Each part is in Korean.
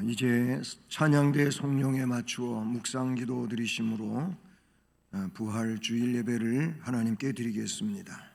이제 찬양대 성령에 맞추어 묵상기도 드리심으로 부활 주일 예배를 하나님께 드리겠습니다.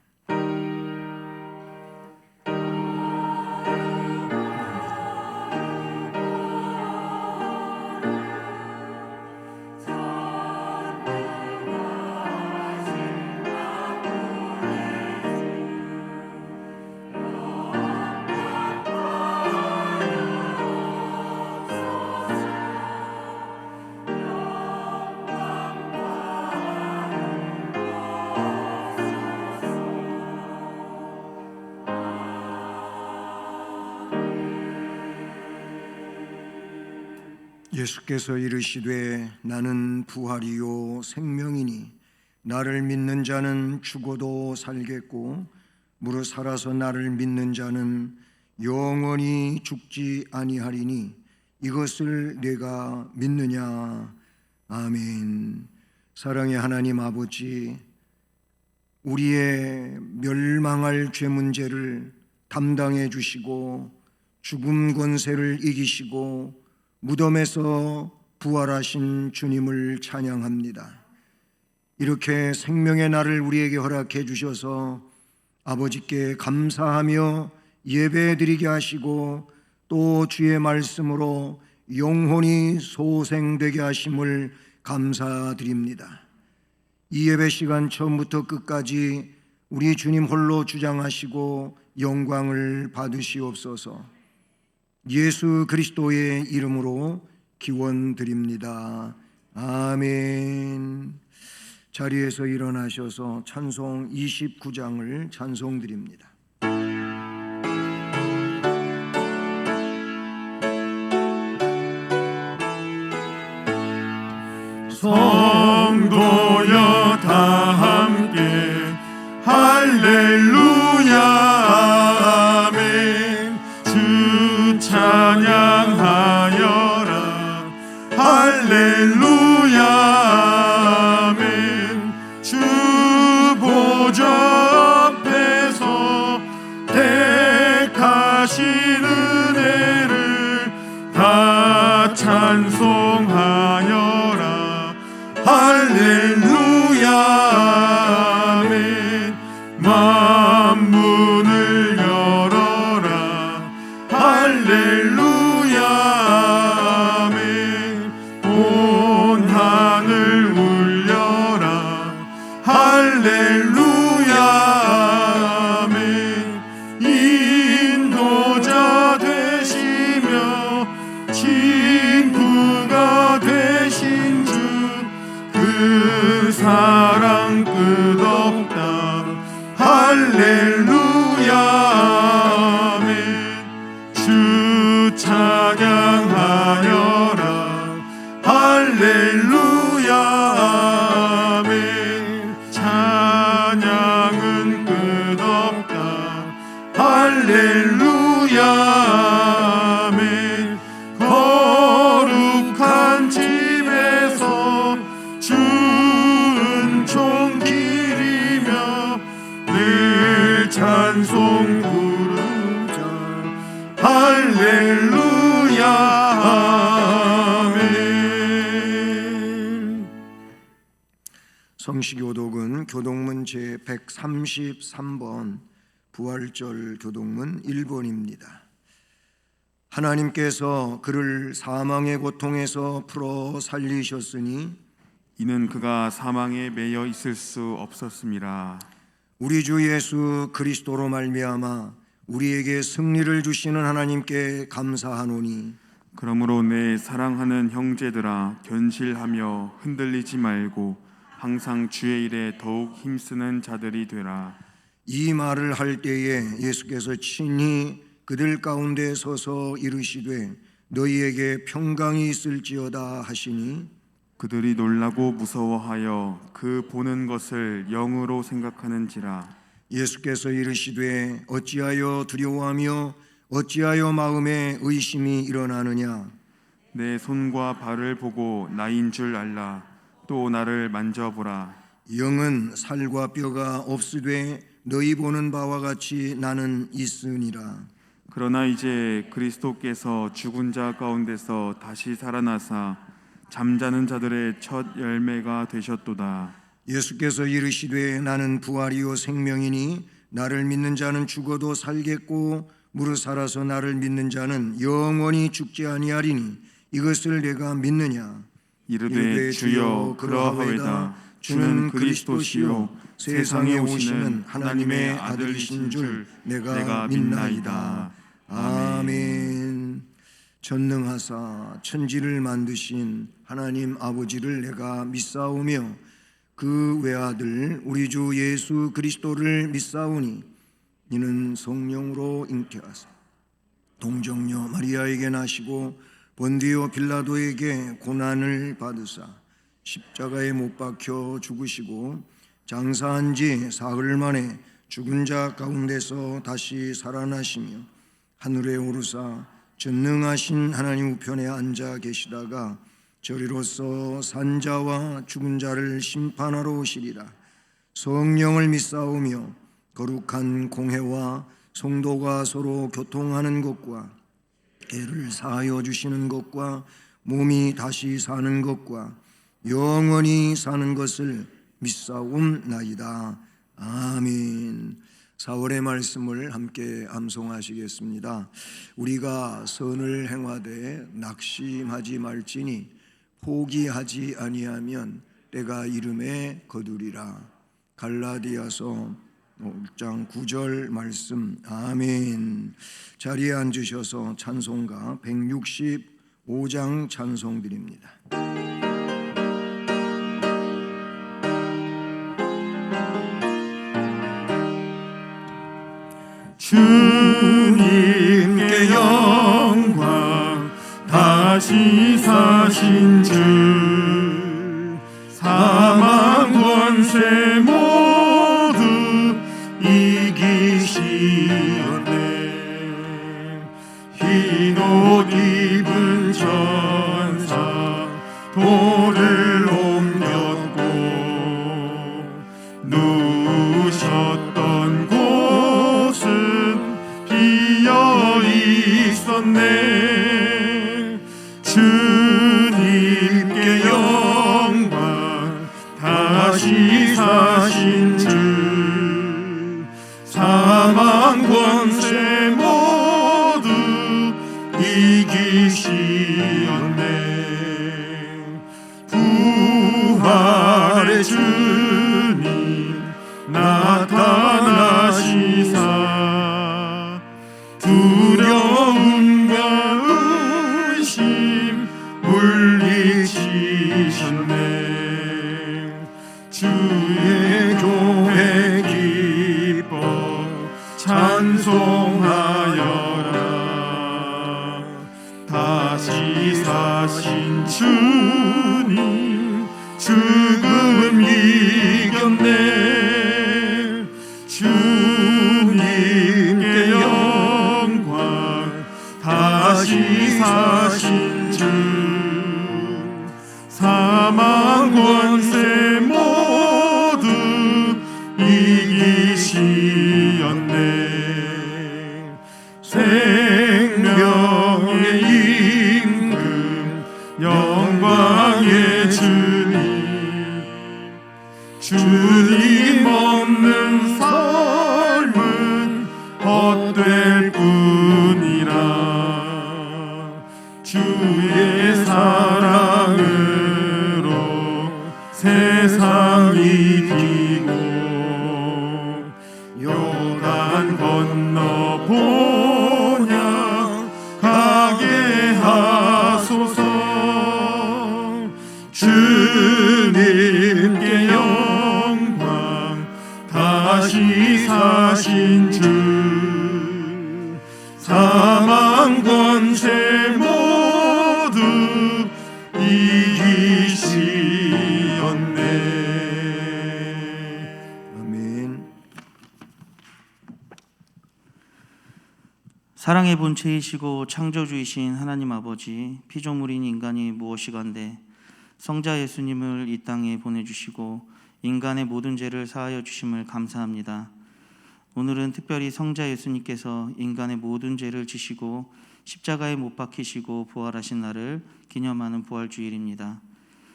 예수께서 이르시되 나는 부활이요 생명이니 나를 믿는 자는 죽어도 살겠고 무릇 살아서 나를 믿는 자는 영원히 죽지 아니하리니 이것을 내가 믿느냐. 아멘. 사랑의 하나님 아버지, 우리의 멸망할 죄 문제를 담당해 주시고 죽음 권세를 이기시고 무덤에서 부활하신 주님을 찬양합니다. 이렇게 생명의 날을 우리에게 허락해 주셔서 아버지께 감사하며 예배드리게 하시고 또 주의 말씀으로 영혼이 소생되게 하심을 감사드립니다. 이 예배 시간 처음부터 끝까지 우리 주님 홀로 주장하시고 영광을 받으시옵소서. 예수 그리스도의 이름으로 기원드립니다. 아멘. 자리에서 일어나셔서 찬송 29장을 찬송드립니다. 성도여 다 함께 할렐루야 아멘. 주 찬양하여라 할렐루야 아멘. 주 보좌 앞에서 택하신 은혜를 다 찬송하여라 할렐루야 아멘. 만문을 열어라 할렐루야 아멘. 온 하늘 울려라 할렐루야 아멘. 인도자 되시며 친구가 되신 주 그 사랑 끝없다 할렐루야 아멘. 주 찬양하여라 할렐루야 아멘. 찬양은 끝없다 할렐루야 아멘. 거룩한 집에서 주은총 기리며 늘 찬송 부르자 할렐루야 아멘. 성시교독은 교독문 제133번 부활절 교독문 1번입니다. 하나님께서 그를 사망의 고통에서 풀어 살리셨으니 이는 그가 사망에 매여 있을 수 없었습니다. 우리 주 예수 그리스도로 말미암아 우리에게 승리를 주시는 하나님께 감사하노니 그러므로 내 사랑하는 형제들아 견실하며 흔들리지 말고 항상 주의 일에 더욱 힘쓰는 자들이 되라. 이 말을 할 때에 예수께서 친히 그들 가운데 서서 이르시되 너희에게 평강이 있을지어다 하시니 그들이 놀라고 무서워하여 그 보는 것을 영으로 생각하는지라. 예수께서 이르시되 어찌하여 두려워하며 어찌하여 마음에 의심이 일어나느냐. 내 손과 발을 보고 나인 줄 알라. 또 나를 만져보라. 영은 살과 뼈가 없으되 너희 보는 바와 같이 나는 있으니라. 그러나 이제 그리스도께서 죽은 자 가운데서 다시 살아나사 잠자는 자들의 첫 열매가 되셨도다. 예수께서 이르시되 나는 부활이요 생명이니 나를 믿는 자는 죽어도 살겠고 무릇 살아서 나를 믿는 자는 영원히 죽지 아니하리니 이것을 내가 믿느냐. 이르되 주여 그러하오이다. 주는 그리스도시요 세상에 오시는 하나님의 아들이신 줄 내가 믿나이다. 아멘. 전능하사 천지를 만드신 하나님 아버지를 내가 믿사오며 그 외아들 우리 주 예수 그리스도를 믿사오니 이는 성령으로 잉태하사 동정녀 마리아에게 나시고 본디오 빌라도에게 고난을 받으사 십자가에 못 박혀 죽으시고 장사한 지 사흘 만에 죽은 자 가운데서 다시 살아나시며 하늘에 오르사 전능하신 하나님 우편에 앉아 계시다가 저리로서 산자와 죽은 자를 심판하러 오시리라. 성령을 믿사오며 거룩한 공회와 성도가 서로 교통하는 것과 죄를 사하여 주시는 것과 몸이 다시 사는 것과 영원히 사는 것을 믿사옵나이다. 아멘. 4월의 말씀을 함께 암송하시겠습니다. 우리가 선을 행하되 낙심하지 말지니 포기하지 아니하면 때가 이름에 거두리라. 갈라디아서 5장 9절 말씀. 아멘. 자리에 앉으셔서 찬송가 165장 찬송 드립니다. 주님께 영광 다시 사신 주 사망 권세 모두 이기시었네. 흰 옷 입은 천사 돌을 옮겼고 누우셨던 곳은 비어 있었네. 주님께 영광 다시 사신 주 사망 권세 모두 이기시었네. 부활의 주님 나타나시사 두려움과 의심 물리치셨네. 주의 교회 기뻐 찬송하여라. 다시 사신 주님 죽음 이겼네. 주님께 영광 다시 사신 주 사망 권세 모두 이기시었네. 생명의 임금 영광의 주님 없는 삶은 헛될 뿐이라. 주의 사랑으로 세상 이기고 요단 건너 본향 가게 하소서. 주님께 영광 다시 사신 주 사망 권세 모두 이기시었네. 아멘. 사랑의 본체이시고 창조주이신 하나님 아버지, 피조물인 인간이 무엇이간데 성자 예수님을 이 땅에 보내주시고 인간의 모든 죄를 사하여 주심을 감사합니다. 오늘은 특별히 성자 예수님께서 인간의 모든 죄를 지시고 십자가에 못 박히시고 부활하신 날을 기념하는 부활주일입니다.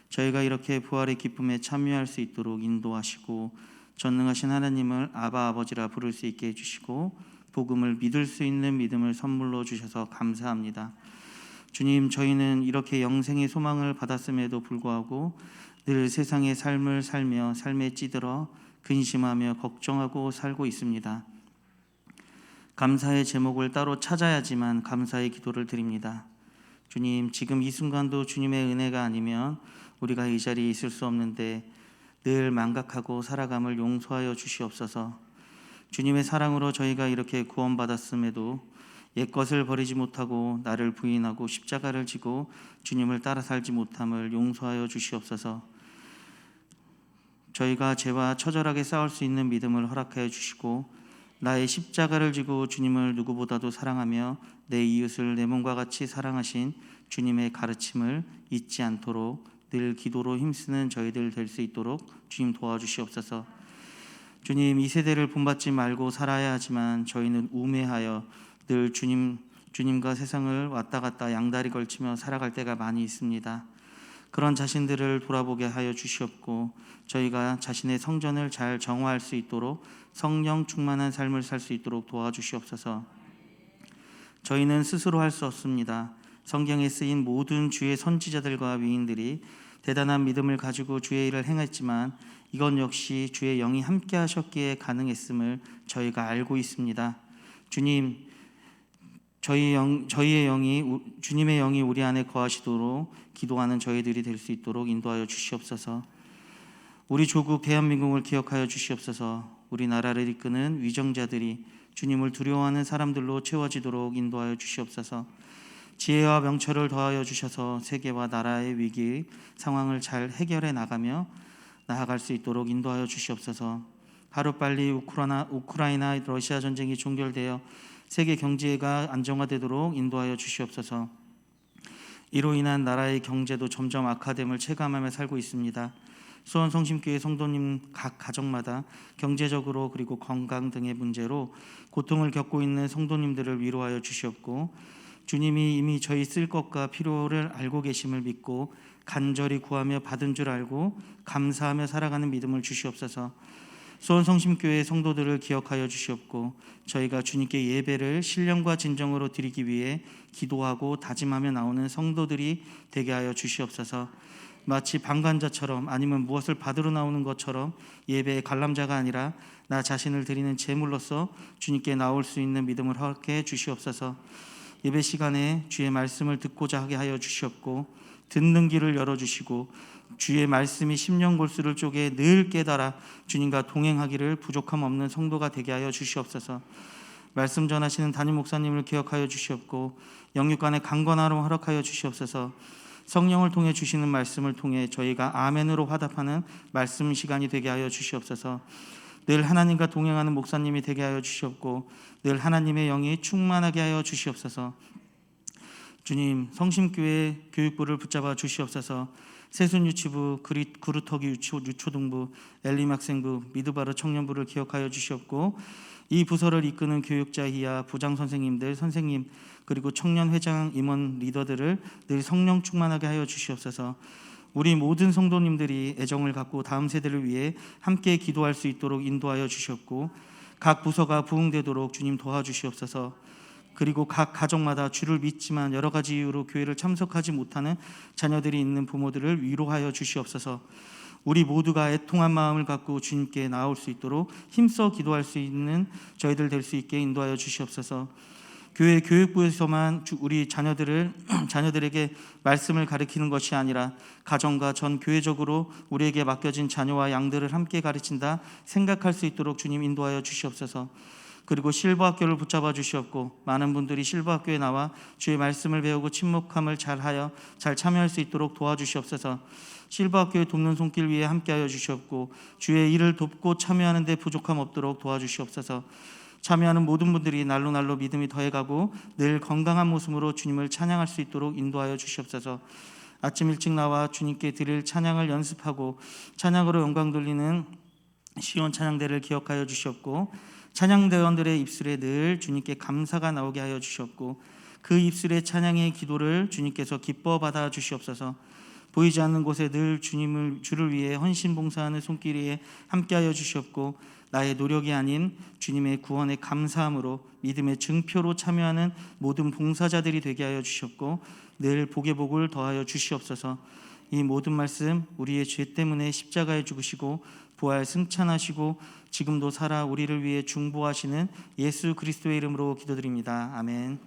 저희가 이렇게 부활의 기쁨에 참여할 수 있도록 인도하시고 전능하신 하나님을 아바 아버지라 부를 수 있게 해주시고 복음을 믿을 수 있는 믿음을 선물로 주셔서 감사합니다. 주님, 저희는 이렇게 영생의 소망을 받았음에도 불구하고 늘 세상의 삶을 살며 삶에 찌들어 근심하며 걱정하고 살고 있습니다. 감사의 제목을 따로 찾아야지만 감사의 기도를 드립니다. 주님, 지금 이 순간도 주님의 은혜가 아니면 우리가 이 자리에 있을 수 없는데 늘 망각하고 살아감을 용서하여 주시옵소서. 주님의 사랑으로 저희가 이렇게 구원받았음에도 옛것을 버리지 못하고 나를 부인하고 십자가를 지고 주님을 따라 살지 못함을 용서하여 주시옵소서. 저희가 죄와 처절하게 싸울 수 있는 믿음을 허락하여 주시고 나의 십자가를 지고 주님을 누구보다도 사랑하며 내 이웃을 내 몸과 같이 사랑하신 주님의 가르침을 잊지 않도록 늘 기도로 힘쓰는 저희들 될 수 있도록 주님 도와주시옵소서. 주님, 이 세대를 본받지 말고 살아야 하지만 저희는 우매하여 늘 주님과 세상을 왔다 갔다 양다리 걸치며 살아갈 때가 많이 있습니다. 그런 자신들을 돌아보게 하여 주시옵고 저희가 자신의 성전을 잘 정화할 수 있도록 성령 충만한 삶을 살 수 있도록 도와주시옵소서. 저희는 스스로 할 수 없습니다. 성경에 쓰인 모든 주의 선지자들과 위인들이 대단한 믿음을 가지고 주의 일을 행했지만 이건 역시 주의 영이 함께 하셨기에 가능했음을 저희가 알고 있습니다. 주님, 주님의 영이 우리 안에 거하시도록 기도하는 저희들이 될 수 있도록 인도하여 주시옵소서. 우리 조국 대한민국을 기억하여 주시옵소서. 우리나라를 이끄는 위정자들이 주님을 두려워하는 사람들로 채워지도록 인도하여 주시옵소서. 지혜와 명철을 더하여 주셔서 세계와 나라의 위기 상황을 잘 해결해 나가며 나아갈 수 있도록 인도하여 주시옵소서. 하루빨리 우크라이나 러시아 전쟁이 종결되어 세계 경제가 안정화되도록 인도하여 주시옵소서. 이로 인한 나라의 경제도 점점 악화됨을 체감하며 살고 있습니다. 수원 성심교회 성도님 각 가정마다 경제적으로 그리고 건강 등의 문제로 고통을 겪고 있는 성도님들을 위로하여 주시옵고 주님이 이미 저희 쓸 것과 필요를 알고 계심을 믿고 간절히 구하며 받은 줄 알고 감사하며 살아가는 믿음을 주시옵소서. 수원 성심교회 성도들을 기억하여 주시옵고 저희가 주님께 예배를 신령과 진정으로 드리기 위해 기도하고 다짐하며 나오는 성도들이 되게 하여 주시옵소서. 마치 방관자처럼 아니면 무엇을 받으러 나오는 것처럼 예배의 관람자가 아니라 나 자신을 드리는 제물로서 주님께 나올 수 있는 믿음을 허락해 주시옵소서. 예배 시간에 주의 말씀을 듣고자 하게 하여 주시옵고 듣는 길을 열어주시고 주의 말씀이 심령 골수를 쪼개 늘 깨달아 주님과 동행하기를 부족함 없는 성도가 되게 하여 주시옵소서. 말씀 전하시는 담임 목사님을 기억하여 주시옵고 영육간의 강건함을 허락하여 주시옵소서. 성령을 통해 주시는 말씀을 통해 저희가 아멘으로 화답하는 말씀 시간이 되게 하여 주시옵소서. 늘 하나님과 동행하는 목사님이 되게 하여 주시옵고 늘 하나님의 영이 충만하게 하여 주시옵소서. 주님, 성심교회 교육부를 붙잡아 주시옵소서. 세순유치부, 그루터기 유초등부, 엘림학생부, 미드바르 청년부를 기억하여 주시옵고 이 부서를 이끄는 교육자 이하 부장 선생님들, 선생님 그리고 청년 회장, 임원 리더들을 늘 성령 충만하게 하여 주시옵소서. 우리 모든 성도님들이 애정을 갖고 다음 세대를 위해 함께 기도할 수 있도록 인도하여 주시옵고 각 부서가 부흥되도록 주님 도와주시옵소서. 그리고 각 가정마다 주를 믿지만 여러 가지 이유로 교회를 참석하지 못하는 자녀들이 있는 부모들을 위로하여 주시옵소서. 우리 모두가 애통한 마음을 갖고 주님께 나올 수 있도록 힘써 기도할 수 있는 저희들 될 수 있게 인도하여 주시옵소서. 교회 교육부에서만 우리 자녀들에게 말씀을 가르치는 것이 아니라 가정과 전 교회적으로 우리에게 맡겨진 자녀와 양들을 함께 가르친다 생각할 수 있도록 주님 인도하여 주시옵소서. 그리고 실버학교를 붙잡아 주시옵고 많은 분들이 실버학교에 나와 주의 말씀을 배우고 친목함을 잘 참여할 수 있도록 도와주시옵소서. 실버학교의 돕는 손길 위에 함께하여 주시옵고 주의 일을 돕고 참여하는 데 부족함 없도록 도와주시옵소서. 참여하는 모든 분들이 날로 믿음이 더해가고 늘 건강한 모습으로 주님을 찬양할 수 있도록 인도하여 주시옵소서. 아침 일찍 나와 주님께 드릴 찬양을 연습하고 찬양으로 영광 돌리는 시온 찬양대를 기억하여 주시옵고 찬양대원들의 입술에 늘 주님께 감사가 나오게 하여 주셨고 그 입술의 찬양의 기도를 주님께서 기뻐 받아 주시옵소서. 보이지 않는 곳에 늘 주를 위해 헌신 봉사하는 손길에 함께하여 주시옵고 나의 노력이 아닌 주님의 구원에 감사함으로 믿음의 증표로 참여하는 모든 봉사자들이 되게 하여 주셨고 늘 복의 복을 더하여 주시옵소서. 이 모든 말씀 우리의 죄 때문에 십자가에 죽으시고 부활 승천하시고 지금도 살아 우리를 위해 중보하시는 예수 그리스도의 이름으로 기도드립니다. 아멘.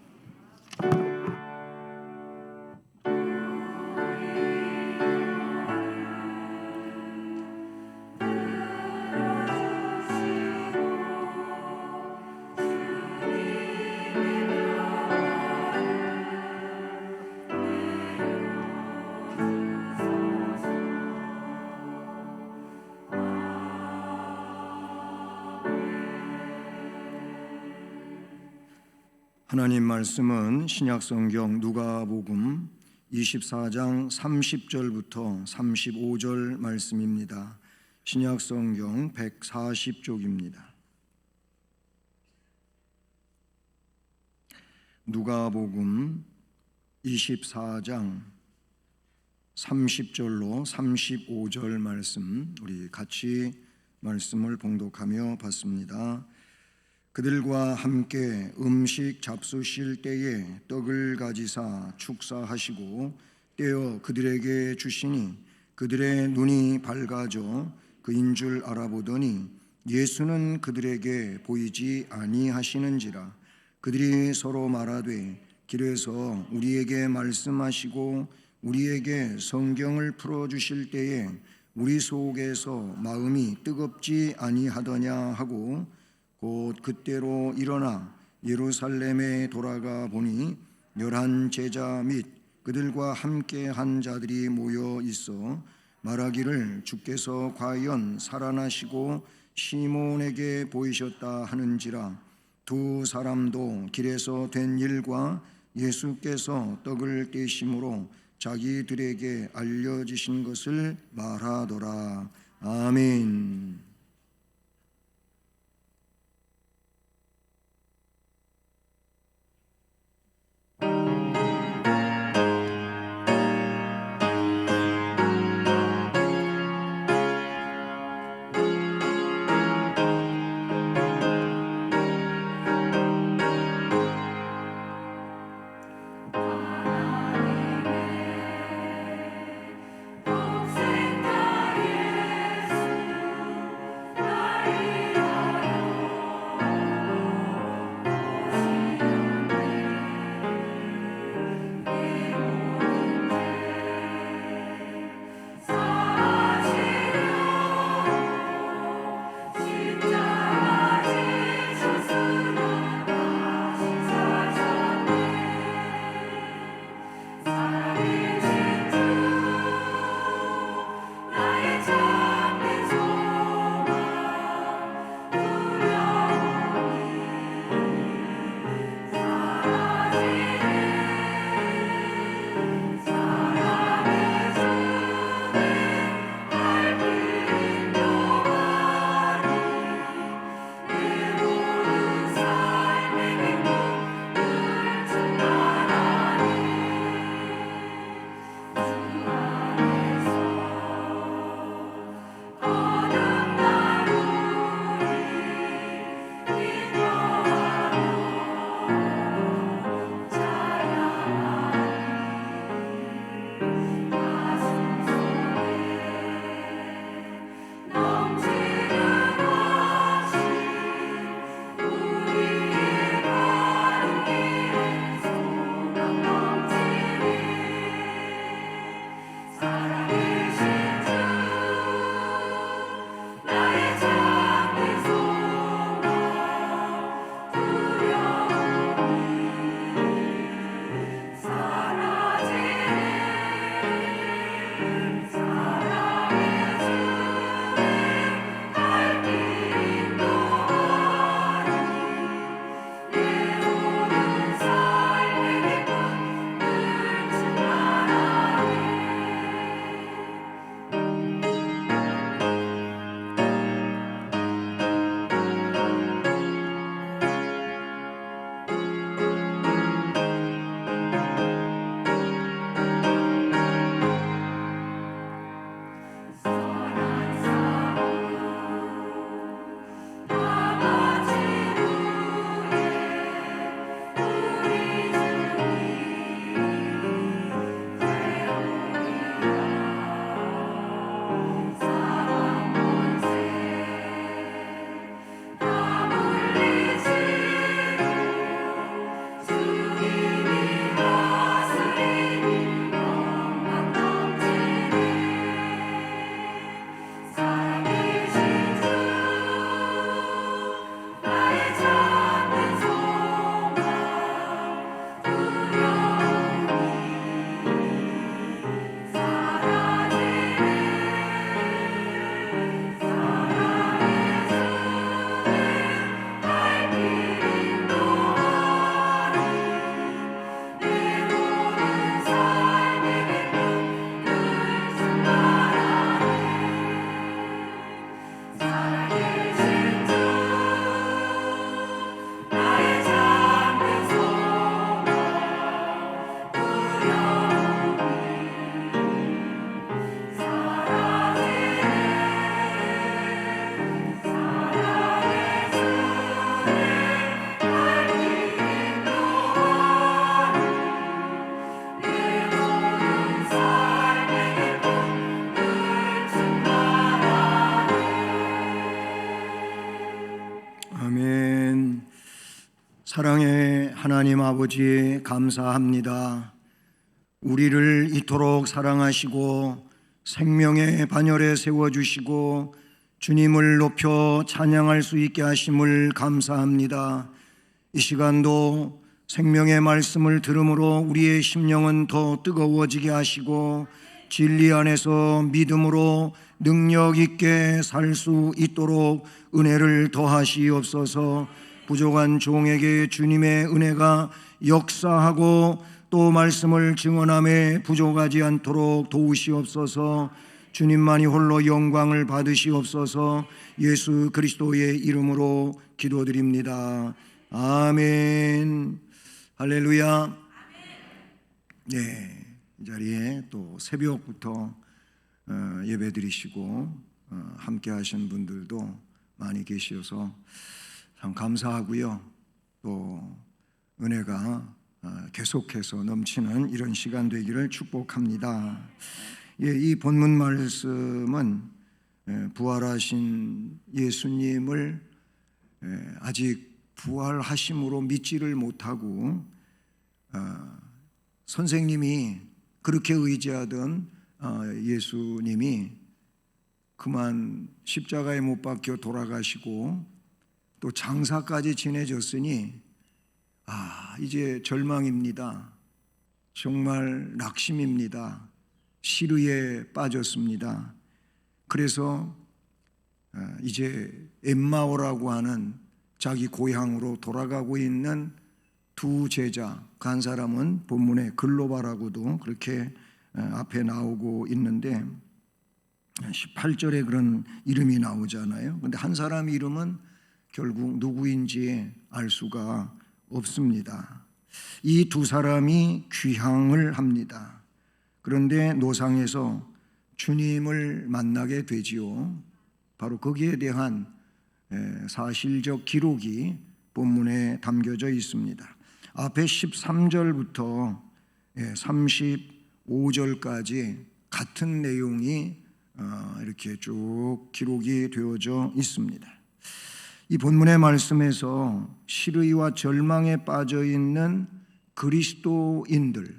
하나님 말씀은 신약성경 누가복음 24장 30절부터 35절 말씀입니다. 신약성경 140쪽입니다. 누가복음 24장 30절로 35절 말씀, 우리 같이 말씀을 봉독하며 봤습니다. 그들과 함께 음식 잡수실 때에 떡을 가지사 축사하시고 떼어 그들에게 주시니 그들의 눈이 밝아져 그인 줄 알아보더니 예수는 그들에게 보이지 아니하시는지라. 그들이 서로 말하되 길에서 우리에게 말씀하시고 우리에게 성경을 풀어주실 때에 우리 속에서 마음이 뜨겁지 아니하더냐 하고 곧 그때로 일어나 예루살렘에 돌아가 보니 11 제자 및 그들과 함께 한 자들이 모여 있어 말하기를 주께서 과연 살아나시고 시몬에게 보이셨다 하는지라. 두 사람도 길에서 된 일과 예수께서 떡을 떼심으로 자기들에게 알려지신 것을 말하더라. 아멘. 사랑의 하나님 아버지, 감사합니다. 우리를 이토록 사랑하시고 생명의 반열에 세워주시고 주님을 높여 찬양할 수 있게 하심을 감사합니다. 이 시간도 생명의 말씀을 들음으로 우리의 심령은 더 뜨거워지게 하시고 진리 안에서 믿음으로 능력 있게 살 수 있도록 은혜를 더하시옵소서. 부족한 종에게 주님의 은혜가 역사하고 또 말씀을 증언함에 부족하지 않도록 도우시옵소서. 주님만이 홀로 영광을 받으시옵소서. 예수 그리스도의 이름으로 기도드립니다. 아멘. 할렐루야. 네, 이 자리에 또 새벽부터 예배드리시고 함께 하신 분들도 많이 계셔서 참 감사하고요. 또 은혜가 계속해서 넘치는 이런 시간 되기를 축복합니다. 이 본문 말씀은 부활하신 예수님을 아직 부활하심으로 믿지를 못하고 선생님이 그렇게 의지하던 예수님이 그만 십자가에 못 박혀 돌아가시고 또 장사까지 지내졌으니 이제 절망입니다. 정말 낙심입니다. 시르에 빠졌습니다. 그래서 이제 엠마오라고 하는 자기 고향으로 돌아가고 있는 두 제자, 그 한 사람은 본문에 글로바라고도 그렇게 앞에 나오고 있는데 18절에 그런 이름이 나오잖아요. 근데 한 사람 이름은 결국 누구인지 알 수가 없습니다. 이 두 사람이 귀향을 합니다. 그런데 노상에서 주님을 만나게 되지요. 바로 거기에 대한 사실적 기록이 본문에 담겨져 있습니다. 앞에 13절부터 35절까지 같은 내용이 이렇게 쭉 기록이 되어져 있습니다. 이 본문의 말씀에서 시르이와 절망에 빠져 있는 그리스도인들,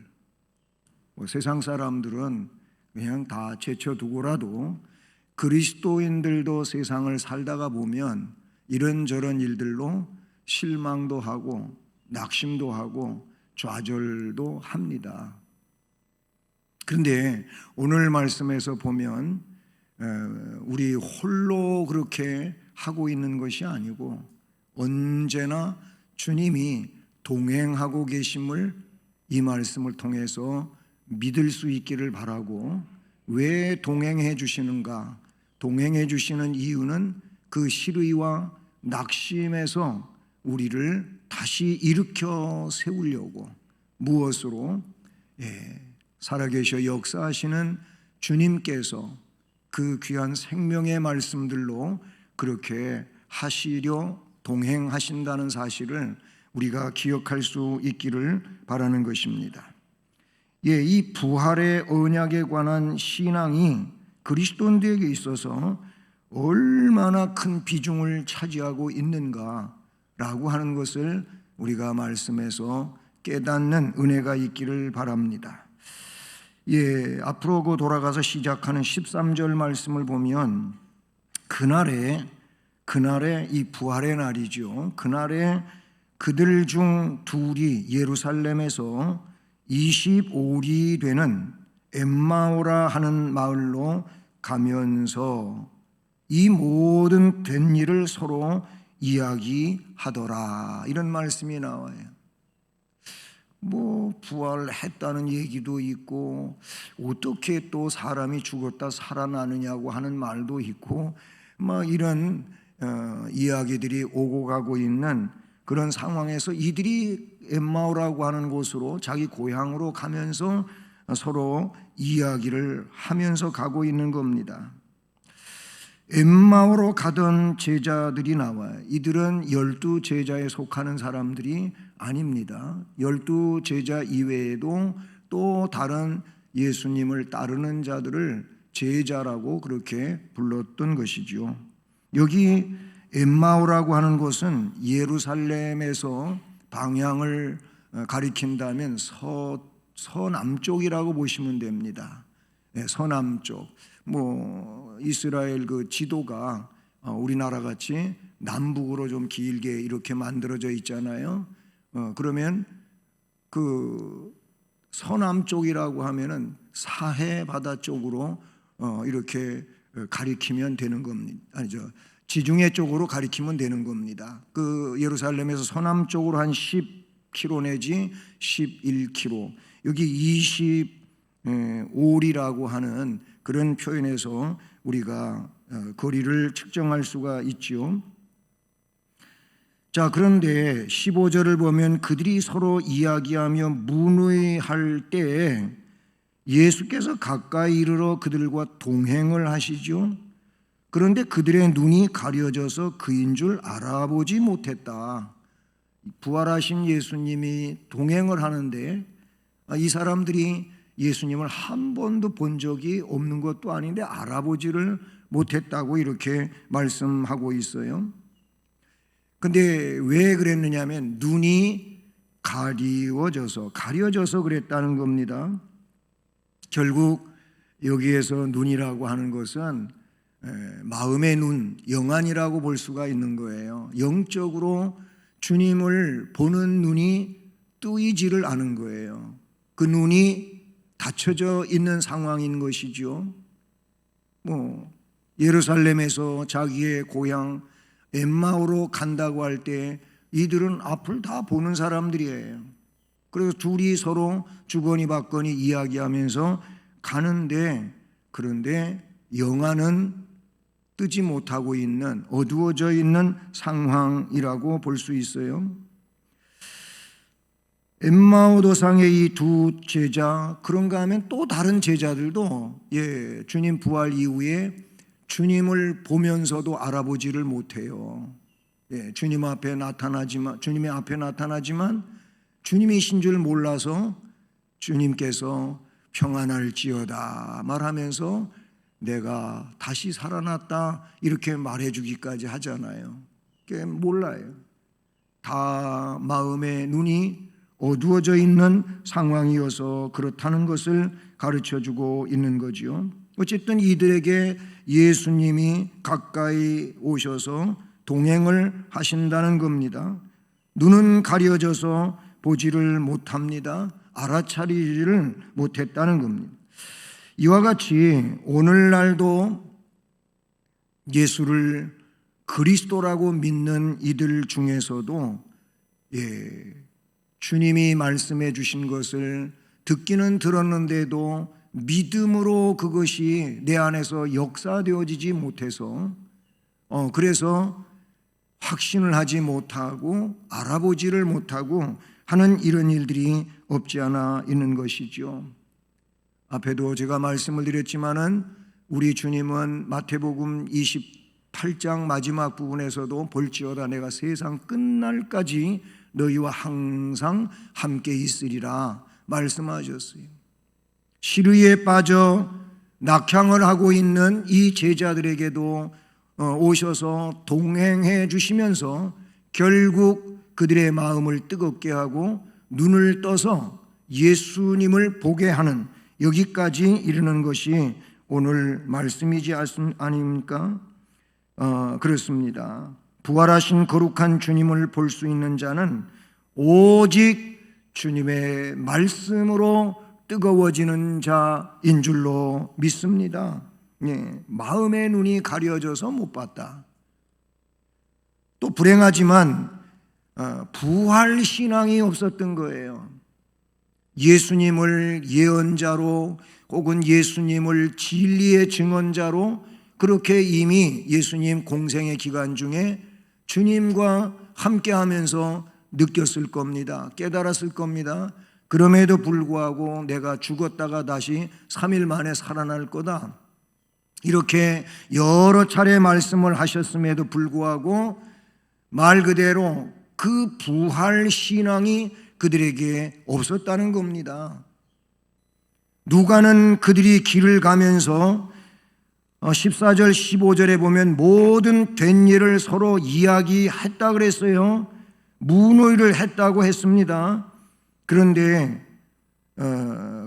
세상 사람들은 그냥 다 제쳐두고라도 그리스도인들도 세상을 살다가 보면 이런저런 일들로 실망도 하고 낙심도 하고 좌절도 합니다. 그런데 오늘 말씀에서 보면 우리 홀로 그렇게 하고 있는 것이 아니고 언제나 주님이 동행하고 계심을 이 말씀을 통해서 믿을 수 있기를 바라고, 왜 동행해 주시는가? 동행해 주시는 이유는 그 시르이와 낙심에서 우리를 다시 일으켜 세우려고, 무엇으로? 살아계셔 역사하시는 주님께서 그 귀한 생명의 말씀들로 그렇게 하시려 동행하신다는 사실을 우리가 기억할 수 있기를 바라는 것입니다. 이 부활의 언약에 관한 신앙이 그리스도인들에게 있어서 얼마나 큰 비중을 차지하고 있는가라고 하는 것을 우리가 말씀에서 깨닫는 은혜가 있기를 바랍니다. 앞으로 돌아가서 시작하는 13절 말씀을 보면 그날에 이 부활의 날이죠. 그날에 그들 중 둘이 예루살렘에서 25리 되는 엠마오라 하는 마을로 가면서 이 모든 된 일을 서로 이야기하더라, 이런 말씀이 나와요. 부활했다는 얘기도 있고 어떻게 또 사람이 죽었다 살아나느냐고 하는 말도 있고 이런 이야기들이 오고 가고 있는 그런 상황에서 이들이 엠마오라고 하는 곳으로, 자기 고향으로 가면서 서로 이야기를 하면서 가고 있는 겁니다. 엠마오로 가던 제자들이 나와요. 이들은 12 제자에 속하는 사람들이 아닙니다. 12 제자 이외에도 또 다른 예수님을 따르는 자들을 제자라고 그렇게 불렀던 것이죠. 여기 엠마오라고 하는 곳은 예루살렘에서 방향을 가리킨다면 서남쪽이라고 보시면 됩니다. 서남쪽. 이스라엘 그 지도가 우리나라 같이 남북으로 좀 길게 이렇게 만들어져 있잖아요. 그러면 그 서남쪽이라고 하면은 사해 바다 쪽으로 이렇게 가리키면 되는 겁니다. 아니죠. 지중해 쪽으로 가리키면 되는 겁니다. 그 예루살렘에서 서남쪽으로 한 10km 내지 11km. 여기 25리라고 하는 그런 표현에서 우리가 거리를 측정할 수가 있죠. 자, 그런데 15절을 보면 그들이 서로 이야기하며 문의할 때에 예수께서 가까이 이르러 그들과 동행을 하시죠. 그런데 그들의 눈이 가려져서 그인 줄 알아보지 못했다. 부활하신 예수님이 동행을 하는데 이 사람들이 예수님을 한 번도 본 적이 없는 것도 아닌데 알아보지를 못했다고 이렇게 말씀하고 있어요. 근데 왜 그랬느냐 하면 눈이 가려져서 그랬다는 겁니다. 결국 여기에서 눈이라고 하는 것은 마음의 눈, 영안이라고 볼 수가 있는 거예요. 영적으로 주님을 보는 눈이 뜨이지를 않은 거예요. 그 눈이 닫혀져 있는 상황인 것이죠. 예루살렘에서 자기의 고향 엠마오로 간다고 할 때 이들은 앞을 다 보는 사람들이에요. 그래서 둘이 서로 주거니 받거니 이야기하면서 가는데, 그런데 영안은 뜨지 못하고 있는, 어두워져 있는 상황이라고 볼 수 있어요. 엠마오 도상의 이 두 제자, 그런가 하면 또 다른 제자들도 주님 부활 이후에 주님을 보면서도 알아보지를 못해요. 주님의 앞에 나타나지만 주님이신 줄 몰라서 주님께서 평안할지어다 말하면서 내가 다시 살아났다 이렇게 말해주기까지 하잖아요. 몰라요. 다 마음의 눈이 어두워져 있는 상황이어서 그렇다는 것을 가르쳐주고 있는 거죠. 어쨌든 이들에게 예수님이 가까이 오셔서 동행을 하신다는 겁니다. 눈은 가려져서 보지를 못합니다. 알아차리지를 못했다는 겁니다. 이와 같이 오늘날도 예수를 그리스도라고 믿는 이들 중에서도 주님이 말씀해 주신 것을 듣기는 들었는데도 믿음으로 그것이 내 안에서 역사되어지지 못해서 그래서 확신을 하지 못하고 알아보지를 못하고 하는 이런 일들이 없지 않아 있는 것이죠. 앞에도 제가 말씀을 드렸지만은 우리 주님은 마태복음 28장 마지막 부분에서도 볼지어다 내가 세상 끝날까지 너희와 항상 함께 있으리라 말씀하셨어요. 시르에 빠져 낙향을 하고 있는 이 제자들에게도 오셔서 동행해 주시면서 결국 그들의 마음을 뜨겁게 하고 눈을 떠서 예수님을 보게 하는 여기까지 이르는 것이 오늘 말씀이지 아닙니까? 그렇습니다. 부활하신 거룩한 주님을 볼 수 있는 자는 오직 주님의 말씀으로 뜨거워지는 자인 줄로 믿습니다. 마음의 눈이 가려져서 못 봤다. 또 불행하지만 부활 신앙이 없었던 거예요. 예수님을 예언자로 혹은 예수님을 진리의 증언자로 그렇게 이미 예수님 공생의 기간 중에 주님과 함께하면서 느꼈을 겁니다. 깨달았을 겁니다. 그럼에도 불구하고 내가 죽었다가 다시 3일 만에 살아날 거다. 이렇게 여러 차례 말씀을 하셨음에도 불구하고 말 그대로 그 부활 신앙이 그들에게 없었다는 겁니다. 누가는 그들이 길을 가면서 14절 15절에 보면 모든 된 일을 서로 이야기했다 그랬어요. 문의를 했다고 했습니다. 그런데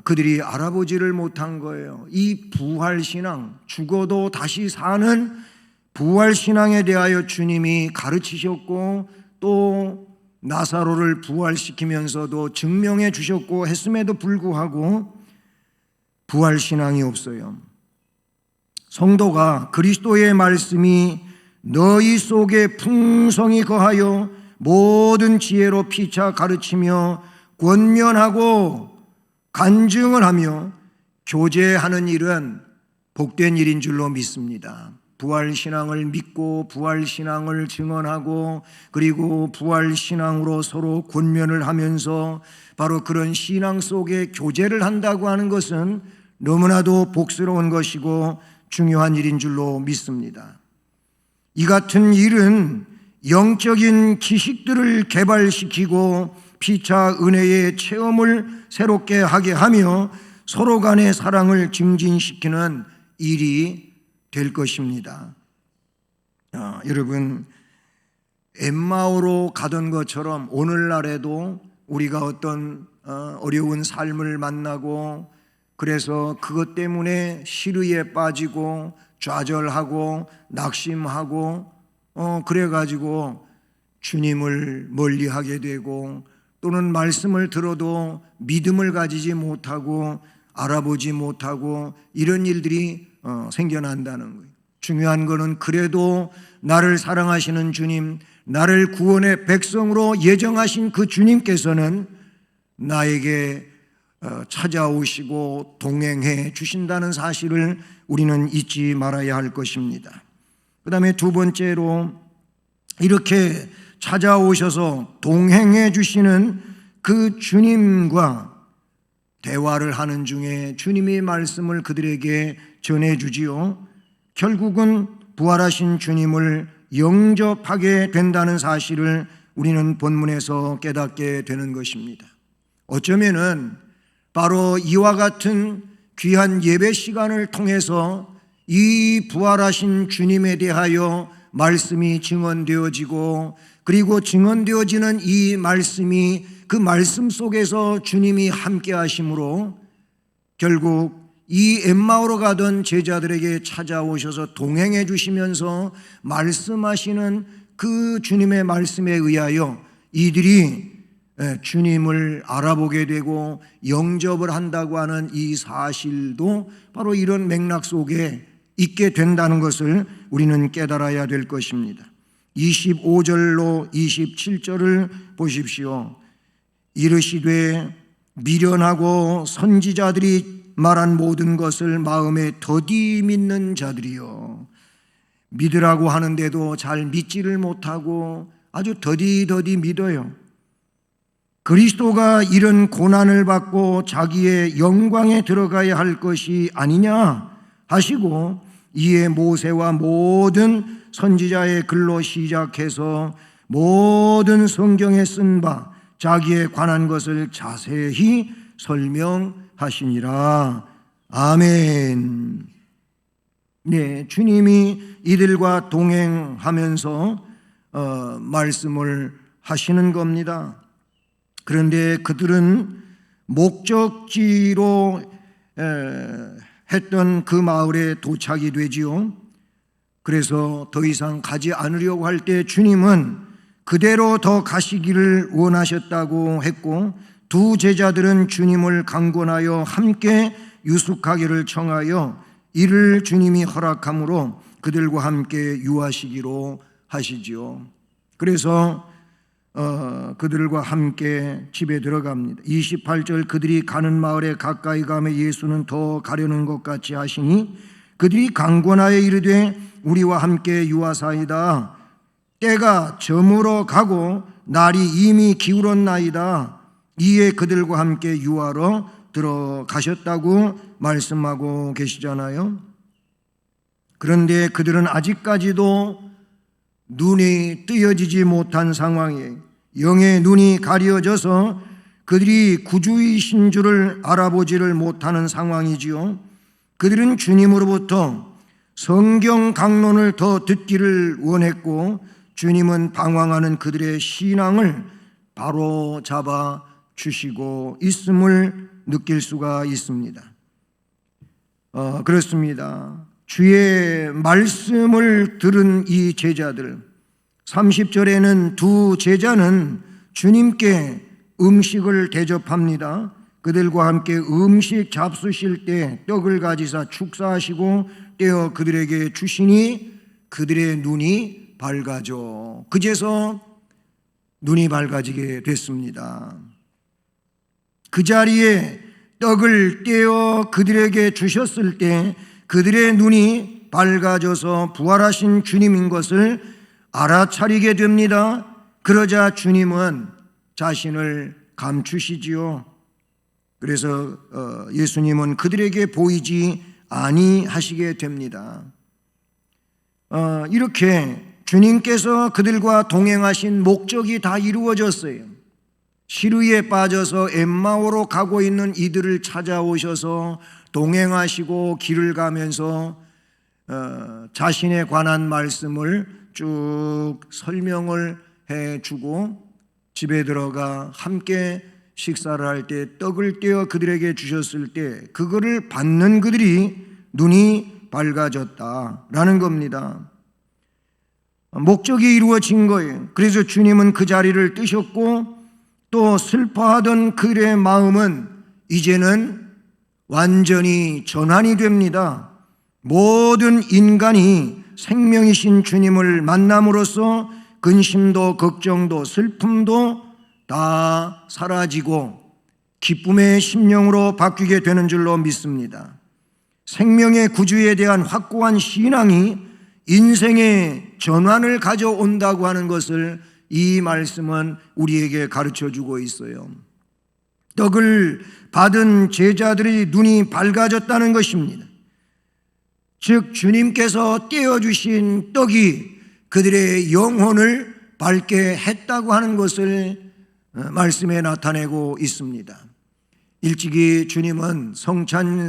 그들이 알아보지를 못한 거예요. 이 부활신앙, 죽어도 다시 사는 부활신앙에 대하여 주님이 가르치셨고 또 나사로를 부활시키면서도 증명해 주셨고 했음에도 불구하고 부활신앙이 없어요. 성도가 그리스도의 말씀이 너희 속에 풍성히 거하여 모든 지혜로 피차 가르치며 권면하고 간증을 하며 교제하는 일은 복된 일인 줄로 믿습니다. 부활신앙을 믿고 부활신앙을 증언하고 그리고 부활신앙으로 서로 권면을 하면서 바로 그런 신앙 속에 교제를 한다고 하는 것은 너무나도 복스러운 것이고 중요한 일인 줄로 믿습니다. 이 같은 일은 영적인 지식들을 개발시키고 피차 은혜의 체험을 새롭게 하게 하며 서로 간의 사랑을 증진시키는 일이 될 것입니다. 여러분, 엠마오로 가던 것처럼 오늘날에도 우리가 어떤 어려운 삶을 만나고 그래서 그것 때문에 시르에 빠지고 좌절하고 낙심하고 그래가지고 주님을 멀리하게 되고 또는 말씀을 들어도 믿음을 가지지 못하고 알아보지 못하고 이런 일들이 생겨난다는 거예요. 중요한 것은 그래도 나를 사랑하시는 주님, 나를 구원의 백성으로 예정하신 그 주님께서는 나에게 찾아오시고 동행해 주신다는 사실을 우리는 잊지 말아야 할 것입니다. 그 다음에 두 번째로 이렇게 찾아오셔서 동행해 주시는 그 주님과 대화를 하는 중에 주님의 말씀을 그들에게 전해주지요. 결국은 부활하신 주님을 영접하게 된다는 사실을 우리는 본문에서 깨닫게 되는 것입니다. 어쩌면은 바로 이와 같은 귀한 예배 시간을 통해서 이 부활하신 주님에 대하여 말씀이 증언되어지고 그리고 증언되어지는 이 말씀이 그 말씀 속에서 주님이 함께 하심으로 결국 이 엠마오로 가던 제자들에게 찾아오셔서 동행해 주시면서 말씀하시는 그 주님의 말씀에 의하여 이들이 주님을 알아보게 되고 영접을 한다고 하는 이 사실도 바로 이런 맥락 속에 있게 된다는 것을 우리는 깨달아야 될 것입니다. 25절로 27절을 보십시오. 이르시되 미련하고 선지자들이 말한 모든 것을 마음에 더디 믿는 자들이요, 믿으라고 하는데도 잘 믿지를 못하고 아주 더디 믿어요. 그리스도가 이런 고난을 받고 자기의 영광에 들어가야 할 것이 아니냐 하시고 이에 모세와 모든 선지자의 글로 시작해서 모든 성경에 쓴 바 자기에 관한 것을 자세히 설명하시니라. 아멘. 네, 주님이 이들과 동행하면서 말씀을 하시는 겁니다. 그런데 그들은 목적지로 했던 그 마을에 도착이 되지요. 그래서 더 이상 가지 않으려고 할 때 주님은 그대로 더 가시기를 원하셨다고 했고 두 제자들은 주님을 강권하여 함께 유숙하기를 청하여 이를 주님이 허락함으로 그들과 함께 유하시기로 하시지요. 그래서 그들과 함께 집에 들어갑니다. 28절 그들이 가는 마을에 가까이 가며 예수는 더 가려는 것 같이 하시니 그들이 강권하여 이르되 우리와 함께 유하사이다. 때가 저물어 가고 날이 이미 기울었나이다. 이에 그들과 함께 유하러 들어가셨다고 말씀하고 계시잖아요. 그런데 그들은 아직까지도 눈이 뜨여지지 못한 상황에 영의 눈이 가려져서 그들이 구주이신 줄을 알아보지를 못하는 상황이지요. 그들은 주님으로부터 성경 강론을 더 듣기를 원했고 주님은 방황하는 그들의 신앙을 바로 잡아 주시고 있음을 느낄 수가 있습니다. 그렇습니다. 주의 말씀을 들은 이 제자들, 30절에는 두 제자는 주님께 음식을 대접합니다. 그들과 함께 음식 잡수실 때 떡을 가지사 축사하시고 떼어 그들에게 주시니 그들의 눈이 밝아져. 그제서 눈이 밝아지게 됐습니다. 그 자리에 떡을 떼어 그들에게 주셨을 때 그들의 눈이 밝아져서 부활하신 주님인 것을 알아차리게 됩니다. 그러자 주님은 자신을 감추시지요. 그래서 예수님은 그들에게 보이지 아니하시게 됩니다. 이렇게 주님께서 그들과 동행하신 목적이 다 이루어졌어요. 시루에 빠져서 엠마오로 가고 있는 이들을 찾아오셔서 동행하시고 길을 가면서 자신에 관한 말씀을 쭉 설명을 해주고 집에 들어가 함께 식사를 할 때 떡을 떼어 그들에게 주셨을 때 그거를 받는 그들이 눈이 밝아졌다라는 겁니다. 목적이 이루어진 거예요. 그래서 주님은 그 자리를 뜨셨고 또 슬퍼하던 그들의 마음은 이제는 완전히 전환이 됩니다. 모든 인간이 생명이신 주님을 만남으로써 근심도 걱정도 슬픔도 다 사라지고 기쁨의 심령으로 바뀌게 되는 줄로 믿습니다. 생명의 구주에 대한 확고한 신앙이 인생의 전환을 가져온다고 하는 것을 이 말씀은 우리에게 가르쳐주고 있어요. 떡을 받은 제자들의 눈이 밝아졌다는 것입니다. 즉 주님께서 떼어주신 떡이 그들의 영혼을 밝게 했다고 하는 것을 말씀에 나타내고 있습니다. 일찍이 주님은 성찬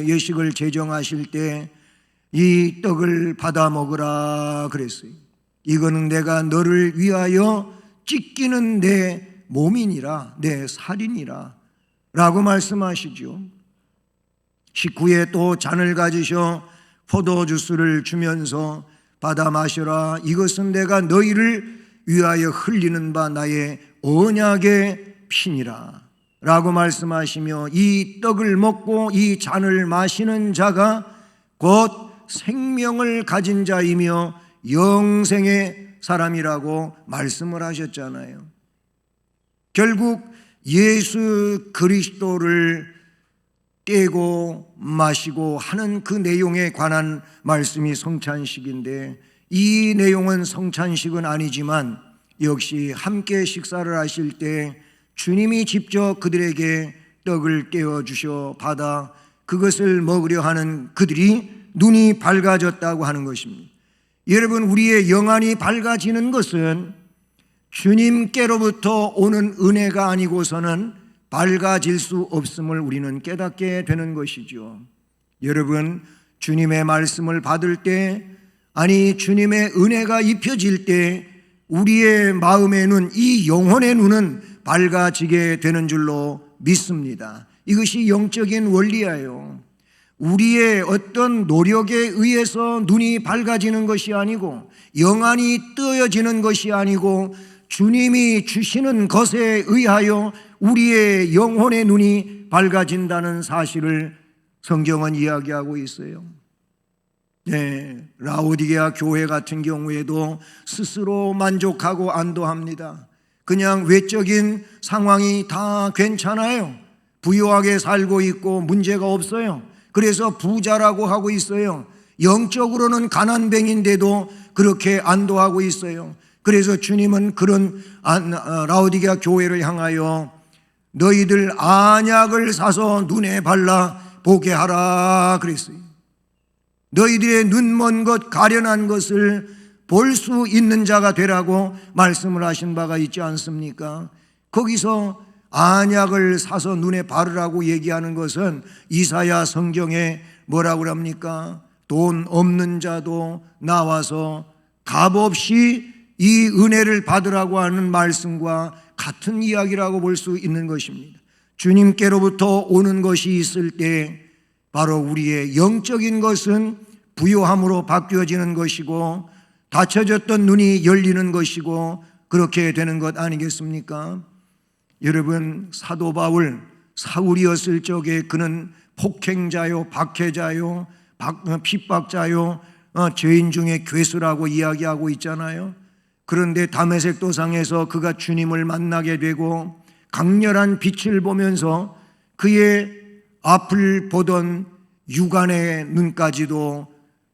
예식을 제정하실 때 이 떡을 받아 먹으라 그랬어요. 이거는 내가 너를 위하여 찢기는 내 몸이니라, 내 살이니라 라고 말씀하시죠. 식후에 또 잔을 가지셔 포도주스를 주면서 받아 마셔라. 이것은 내가 너희를 위하여 흘리는 바 나의 언약의 피니라 라고 말씀하시며 이 떡을 먹고 이 잔을 마시는 자가 곧 생명을 가진 자이며 영생의 사람이라고 말씀을 하셨잖아요. 결국 예수 그리스도를 깨고 마시고 하는 그 내용에 관한 말씀이 성찬식인데 이 내용은 성찬식은 아니지만 역시 함께 식사를 하실 때 주님이 직접 그들에게 떡을 떼어 주셔 받아 그것을 먹으려 하는 그들이 눈이 밝아졌다고 하는 것입니다. 여러분, 우리의 영안이 밝아지는 것은 주님께로부터 오는 은혜가 아니고서는 밝아질 수 없음을 우리는 깨닫게 되는 것이죠. 여러분, 주님의 말씀을 받을 때, 아니 주님의 은혜가 입혀질 때 우리의 마음의 눈, 이 영혼의 눈은 밝아지게 되는 줄로 믿습니다. 이것이 영적인 원리예요. 우리의 어떤 노력에 의해서 눈이 밝아지는 것이 아니고 영안이 뜨여지는 것이 아니고 주님이 주시는 것에 의하여 우리의 영혼의 눈이 밝아진다는 사실을 성경은 이야기하고 있어요. 네, 라오디게아 교회 같은 경우에도 스스로 만족하고 안도합니다. 그냥 외적인 상황이 다 괜찮아요. 부유하게 살고 있고 문제가 없어요. 그래서 부자라고 하고 있어요. 영적으로는 가난뱅인데도 그렇게 안도하고 있어요. 그래서 주님은 그런 라오디게아 교회를 향하여 너희들 안약을 사서 눈에 발라 보게 하라 그랬어요. 너희들의 눈먼 것, 가련한 것을 볼 수 있는 자가 되라고 말씀을 하신 바가 있지 않습니까? 거기서 안약을 사서 눈에 바르라고 얘기하는 것은 이사야 성경에 뭐라고 합니까? 돈 없는 자도 나와서 값없이 이 은혜를 받으라고 하는 말씀과 같은 이야기라고 볼 수 있는 것입니다. 주님께로부터 오는 것이 있을 때 바로 우리의 영적인 것은 부요함으로 바뀌어지는 것이고 닫혀졌던 눈이 열리는 것이고 그렇게 되는 것 아니겠습니까? 여러분, 사도 바울, 사울이었을 적에 그는 폭행자요, 박해자요, 핍박자요, 죄인 중에 괴수라고 이야기하고 있잖아요. 그런데 다메섹 도상에서 그가 주님을 만나게 되고 강렬한 빛을 보면서 그의 앞을 보던 육안의 눈까지도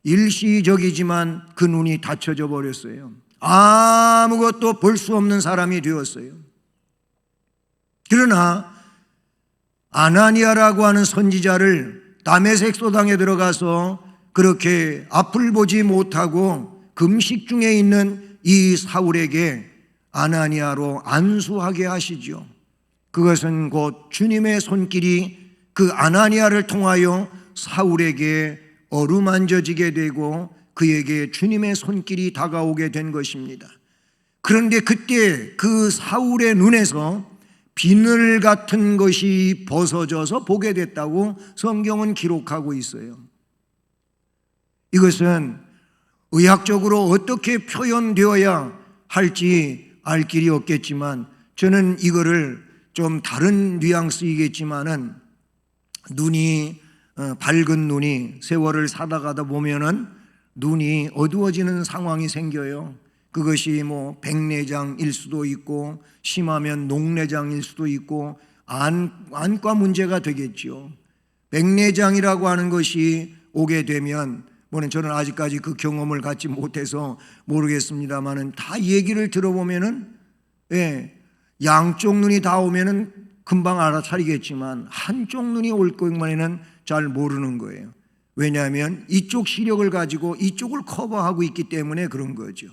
일시적이지만 그 눈이 닫혀져 버렸어요. 아무것도 볼 수 없는 사람이 되었어요. 그러나 아나니아라고 하는 선지자를 다메섹 소당에 들어가서 그렇게 앞을 보지 못하고 금식 중에 있는 이 사울에게 아나니아로 안수하게 하시죠. 그것은 곧 주님의 손길이 그 아나니아를 통하여 사울에게 어루만져지게 되고 그에게 주님의 손길이 다가오게 된 것입니다. 그런데 그때 그 사울의 눈에서 비늘 같은 것이 벗어져서 보게 됐다고 성경은 기록하고 있어요. 이것은 의학적으로 어떻게 표현되어야 할지 알 길이 없겠지만 저는 이거를 좀 다른 뉘앙스이겠지만은 눈이 밝은 눈이 세월을 살아가다 보면은 눈이 어두워지는 상황이 생겨요. 그것이 뭐 백내장일 수도 있고 심하면 녹내장일 수도 있고 안과 문제가 되겠죠. 백내장이라고 하는 것이 오게 되면 저는 아직까지 그 경험을 갖지 못해서 모르겠습니다만은 다 얘기를 들어보면은 양쪽 눈이 다 오면은 금방 알아차리겠지만 한쪽 눈이 올 것만에는 잘 모르는 거예요. 왜냐하면 이쪽 시력을 가지고 이쪽을 커버하고 있기 때문에 그런 거죠.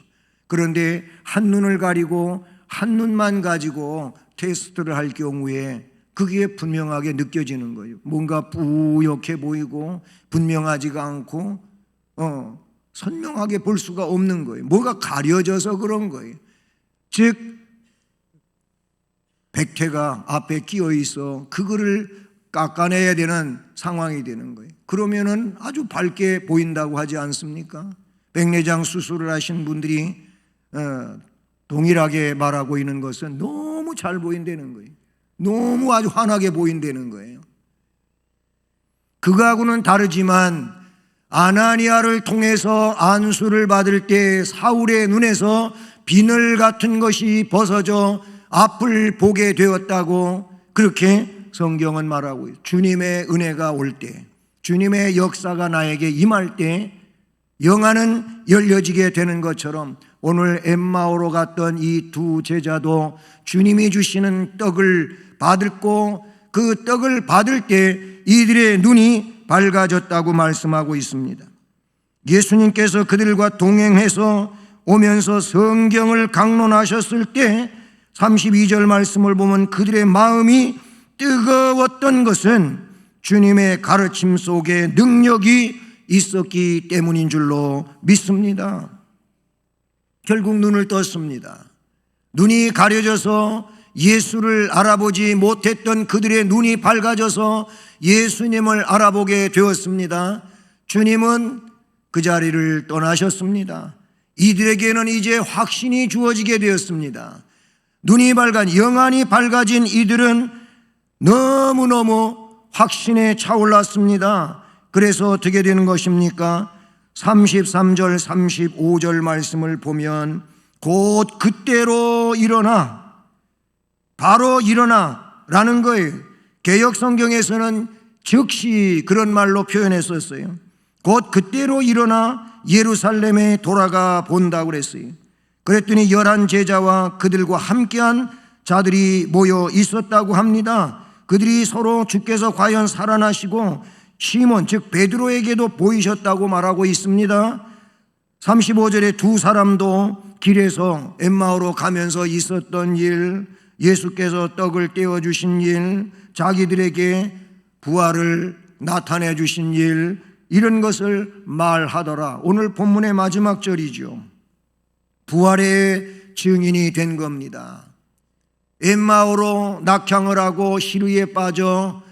그런데 한 눈을 가리고 한 눈만 가지고 테스트를 할 경우에 그게 분명하게 느껴지는 거예요. 뭔가 뿌옇게 보이고 분명하지가 않고 선명하게 볼 수가 없는 거예요. 뭐가 가려져서 그런 거예요. 즉 백태가 앞에 끼어 있어 그거를 깎아내야 되는 상황이 되는 거예요. 그러면은 아주 밝게 보인다고 하지 않습니까? 백내장 수술을 하신 분들이 동일하게 말하고 있는 것은 너무 잘 보인다는 거예요. 너무 아주 환하게 보인다는 거예요. 그거하고는 다르지만 아나니아를 통해서 안수를 받을 때 사울의 눈에서 비늘 같은 것이 벗어져 앞을 보게 되었다고 그렇게 성경은 말하고 있어요. 주님의 은혜가 올 때, 주님의 역사가 나에게 임할 때 영안은 열려지게 되는 것처럼 오늘 엠마오로 갔던 이 두 제자도 주님이 주시는 떡을 받고 그 떡을 받을 때 이들의 눈이 밝아졌다고 말씀하고 있습니다. 예수님께서 그들과 동행해서 오면서 성경을 강론하셨을 때 32절 말씀을 보면 그들의 마음이 뜨거웠던 것은 주님의 가르침 속에 능력이 있었기 때문인 줄로 믿습니다. 결국 눈을 떴습니다. 눈이 가려져서 예수를 알아보지 못했던 그들의 눈이 밝아져서 예수님을 알아보게 되었습니다. 주님은 그 자리를 떠나셨습니다. 이들에게는 이제 확신이 주어지게 되었습니다. 눈이 영안이 밝아진 이들은 너무너무 확신에 차올랐습니다. 그래서 어떻게 되는 것입니까? 33절 35절 말씀을 보면 곧 그때로 일어나, 바로 일어나 라는 거예요. 개역 성경에서는 즉시 그런 말로 표현했었어요. 곧 그때로 일어나 예루살렘에 돌아가 본다고 그랬어요. 그랬더니 11 제자와 그들과 함께한 자들이 모여 있었다고 합니다. 그들이 서로 주께서 과연 살아나시고 시몬 즉 베드로에게도 보이셨다고 말하고 있습니다. 35절에 두 사람도 길에서 엠마오로 가면서 있었던 일, 예수께서 떡을 떼어주신 일, 자기들에게 부활을 나타내 주신 일, 이런 것을 말하더라. 오늘 본문의 마지막 절이죠. 부활의 증인이 된 겁니다. 엠마오로 낙향을 하고 시루에 빠져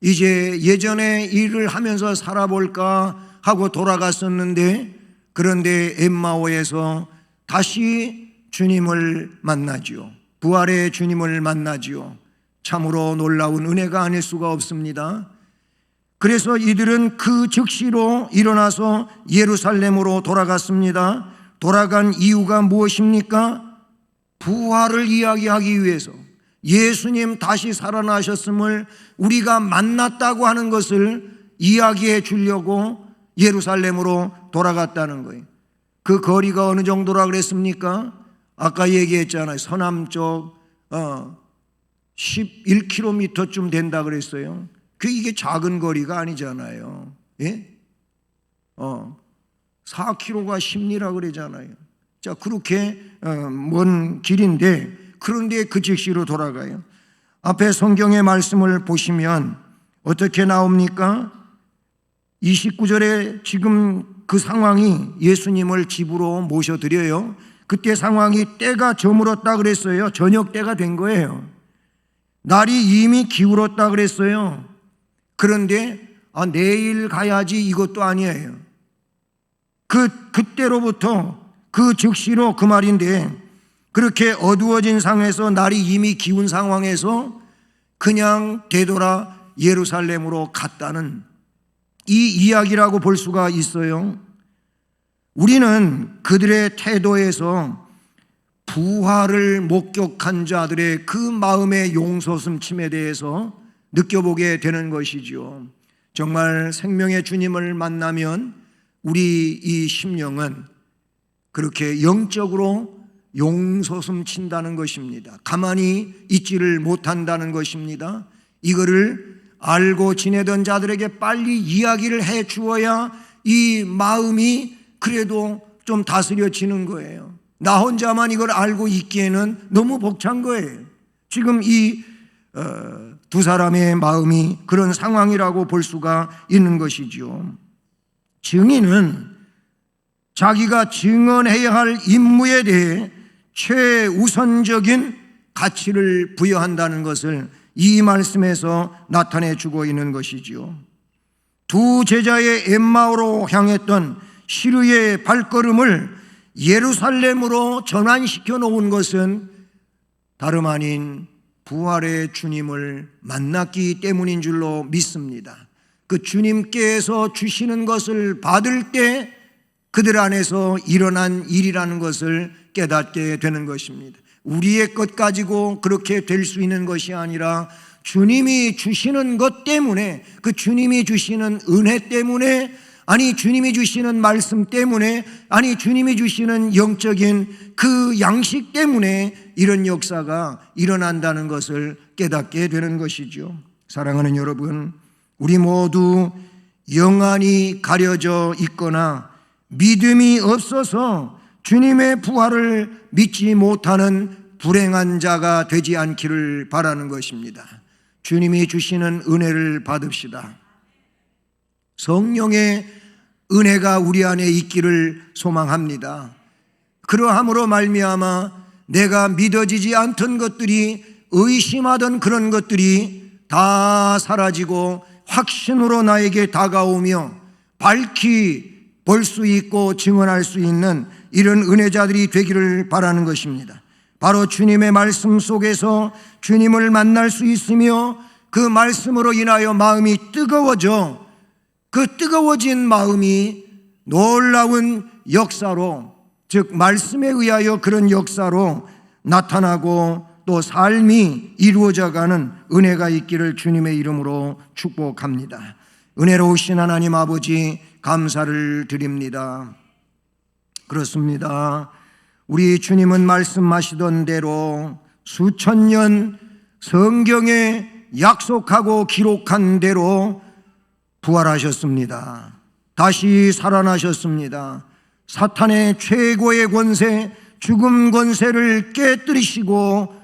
이제 예전에 일을 하면서 살아볼까 하고 돌아갔었는데, 그런데 엠마오에서 다시 주님을 만나지요. 부활의 주님을 만나지요. 참으로 놀라운 은혜가 아닐 수가 없습니다. 그래서 이들은 그 즉시로 일어나서 예루살렘으로 돌아갔습니다. 돌아간 이유가 무엇입니까? 부활을 이야기하기 위해서, 예수님 다시 살아나셨음을 우리가 만났다고 하는 것을 이야기해 주려고 예루살렘으로 돌아갔다는 거예요. 그 거리가 어느 정도라 그랬습니까? 아까 얘기했잖아요. 서남쪽 11km쯤 된다 그랬어요. 이게 작은 거리가 아니잖아요. 예? 4km가 10리라 그러잖아요. 자, 그렇게 먼 길인데, 그런데 그 즉시로 돌아가요. 앞에 성경의 말씀을 보시면 어떻게 나옵니까? 29절에 지금 그 상황이, 예수님을 집으로 모셔드려요. 그때 상황이 때가 저물었다 그랬어요. 저녁 때가 된 거예요. 날이 이미 기울었다 그랬어요. 그런데 내일 가야지 이것도 아니에요. 그때로부터 그 즉시로 그 말인데, 그렇게 어두워진 상황에서, 날이 이미 기운 상황에서 그냥 되돌아 예루살렘으로 갔다는 이 이야기라고 볼 수가 있어요. 우리는 그들의 태도에서 부활을 목격한 자들의 그 마음의 용서슴침에 대해서 느껴보게 되는 것이죠. 정말 생명의 주님을 만나면 우리 이 심령은 그렇게 영적으로 용서슴친다는 것입니다. 가만히 있지를 못한다는 것입니다. 이거를 알고 지내던 자들에게 빨리 이야기를 해 주어야 이 마음이 그래도 좀 다스려지는 거예요. 나 혼자만 이걸 알고 있기에는 너무 벅찬 거예요. 지금 이 두 사람의 마음이 그런 상황이라고 볼 수가 있는 것이죠. 증인은 자기가 증언해야 할 임무에 대해 최우선적인 가치를 부여한다는 것을 이 말씀에서 나타내 주고 있는 것이지요. 두 제자의 엠마오로 향했던 시루의 발걸음을 예루살렘으로 전환시켜 놓은 것은 다름 아닌 부활의 주님을 만났기 때문인 줄로 믿습니다. 그 주님께서 주시는 것을 받을 때 그들 안에서 일어난 일이라는 것을 깨닫게 되는 것입니다. 우리의 것 가지고 그렇게 될 수 있는 것이 아니라 주님이 주시는 것 때문에, 그 주님이 주시는 은혜 때문에, 아니 주님이 주시는 말씀 때문에, 아니 주님이 주시는 영적인 그 양식 때문에 이런 역사가 일어난다는 것을 깨닫게 되는 것이죠. 사랑하는 여러분, 우리 모두 영안이 가려져 있거나 믿음이 없어서 주님의 부활을 믿지 못하는 불행한 자가 되지 않기를 바라는 것입니다. 주님이 주시는 은혜를 받읍시다. 성령의 은혜가 우리 안에 있기를 소망합니다. 그러함으로 말미암아 내가 믿어지지 않던 것들이, 의심하던 그런 것들이 다 사라지고 확신으로 나에게 다가오며 밝히 볼 수 있고 증언할 수 있는 이런 은혜자들이 되기를 바라는 것입니다. 바로 주님의 말씀 속에서 주님을 만날 수 있으며 그 말씀으로 인하여 마음이 뜨거워져, 그 뜨거워진 마음이 놀라운 역사로, 즉 말씀에 의하여 그런 역사로 나타나고 또 삶이 이루어져가는 은혜가 있기를 주님의 이름으로 축복합니다. 은혜로우신 하나님 아버지, 감사를 드립니다. 그렇습니다. 우리 주님은 말씀하시던 대로 수천 년 성경에 약속하고 기록한 대로 부활하셨습니다. 다시 살아나셨습니다. 사탄의 최고의 권세, 죽음 권세를 깨뜨리시고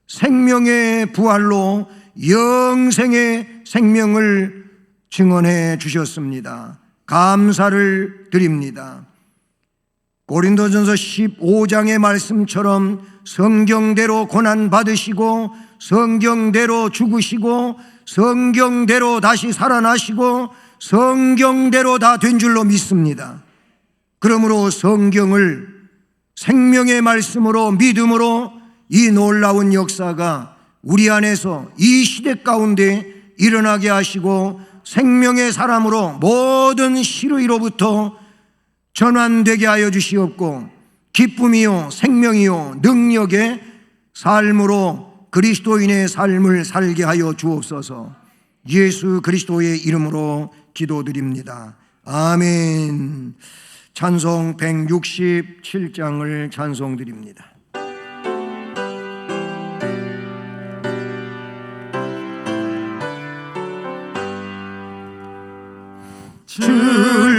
생명의 부활로 영생의 생명을 증언해 주셨습니다. 감사를 드립니다. 고린도전서 15장의 말씀처럼 성경대로 고난 받으시고 성경대로 죽으시고 성경대로 다시 살아나시고 성경대로 다 된 줄로 믿습니다. 그러므로 성경을 생명의 말씀으로 믿음으로 이 놀라운 역사가 우리 안에서 이 시대 가운데 일어나게 하시고 생명의 사람으로 모든 시르이로부터 전환되게 하여 주시옵고 기쁨이요 생명이요 능력의 삶으로 그리스도인의 삶을 살게 하여 주옵소서. 예수 그리스도의 이름으로 기도드립니다. 아멘. 찬송 167장을 찬송드립니다.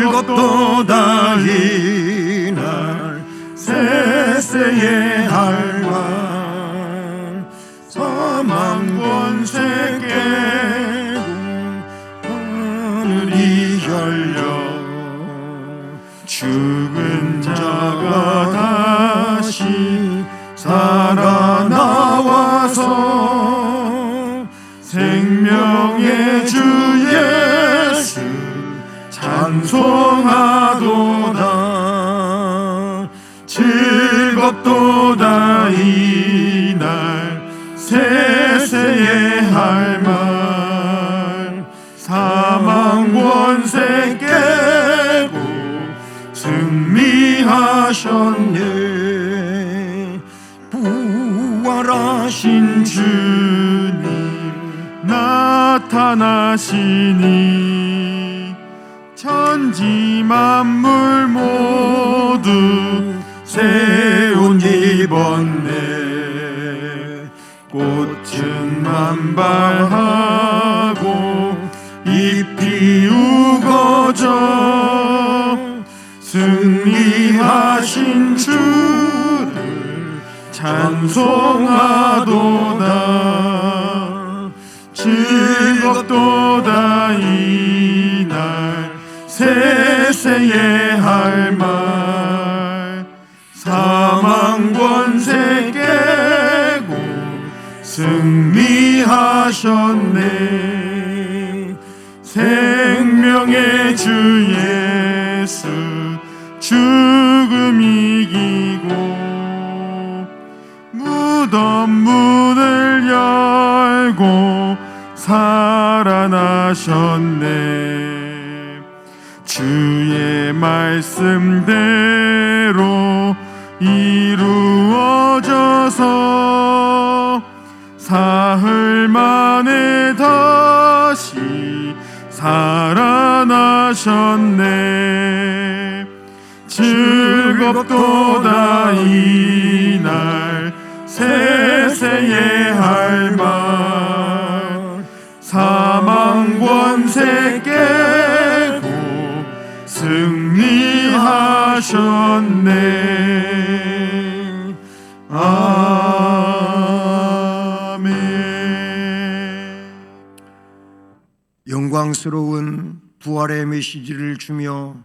즐겁도다 이날 세세의 할망 사망 권세 깨고 하늘이 열려 죽은 자가 다시 살아나와서 생명의 주 예수 찬송하도다. 즐겁도다 이날 세세의 할망 사망 권세 깨고 승리하셨네. 부활하신 주님 나타나시니 천지 만물 모두 새 옷 입었네. 꽃은 만발하고 잎이 우거져 승리하신 주를 찬송하도다. 즐겁도다 이날 세세의 할말 사망 권세 깨고 승리하셨네. 생명의 주 예수 죽음 이기고 무덤 문을 열고 살아나셨네. 주의 말씀대로 이루어져서 사흘 만에 다시 살아나셨네. 즐겁도다 이날 세세의 할망 사망 권세 깨고 승리하셨네. 아멘. 영광스러운 부활의 메시지를 주며